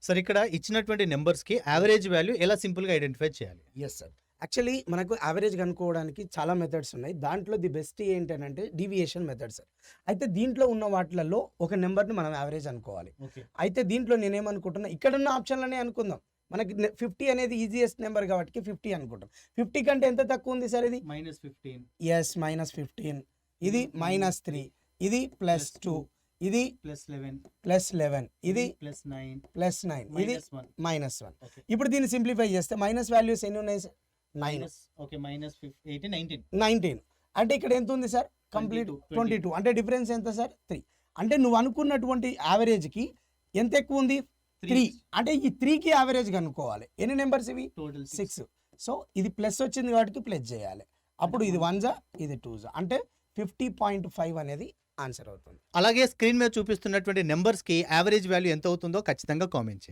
Sir ఇక్కడ ఇచ్చినటువంటి నెంబర్స్‌కి యావరేజ్ వాల్యూ ఎలా సింపుల్‌గా ఐడెంటిఫై చేయాలి? Yes sir. యాక్చువల్లీ మనకు యావరేజ్ కనుక్కోవడానికి చాలా మెథడ్స్ ఉన్నాయి. దాంట్లో ది బెస్ట్ ఏంటనంటే డీవియేషన్ మెథడ్ సార్. అయితే దీంట్లో ఉన్న వాటిలలో ఒక నెంబర్‌ని మనం యావరేజ్ అనుకోవాలి. ఓకే. అయితే దీంట్లో నేనేమనుకుంటున్నా ఇక్కడున్న ఆప్షన్‌లనే అనుకుందాం. మనకి 50 అనేది ఈజియెస్ట్ నెంబర్ కాబట్టి 50 అనుకుంటాం. 50 కంటే ఎంత తక్కువ ఉంది సార్ ఇది? -15 యెస్ -15 ఇది -3 ఇది +2 ఇది +11 ఇది +9 ఇది -1. ఓకే. ఇప్పుడు దీన్ని సింప్లిఫై చేస్తే మైనస్ వాల్యూస్ ఎన్ని ఉన్నాయి సార్? 9 ఓకే. -18 19 19 అంటే ఇక్కడ ఎంత ఉంది సార్? కంప్లీట్ 22 అంటే డిఫరెన్స్ ఎంత సార్? 3. అంటే నువ్వు అనుకున్నటువంటి యావరేజ్కి ఎంత ఎక్కువ ఉంది? 3. అంటే ఈ 3కి యావరేజ్ కనుక్కోవాలి. ఎన్ని నెంబర్స్ ఇవి? టోటల్ 6. సో ఇది ప్లస్ వచ్చింది కాబట్టి ప్లస్ చేయాలి. అప్పుడు ఇది 1 జా ఇది 2 జా అంటే 50.5 అనేది ఆన్సర్ అవుతుంది. అలాగే స్క్రీన్ మీద చూపిస్తున్నటువంటి నెంబర్స్‌కి యావరేజ్ వాల్యూ ఎంత అవుతుందో ఖచ్చితంగా కామెంట్ చేయండి.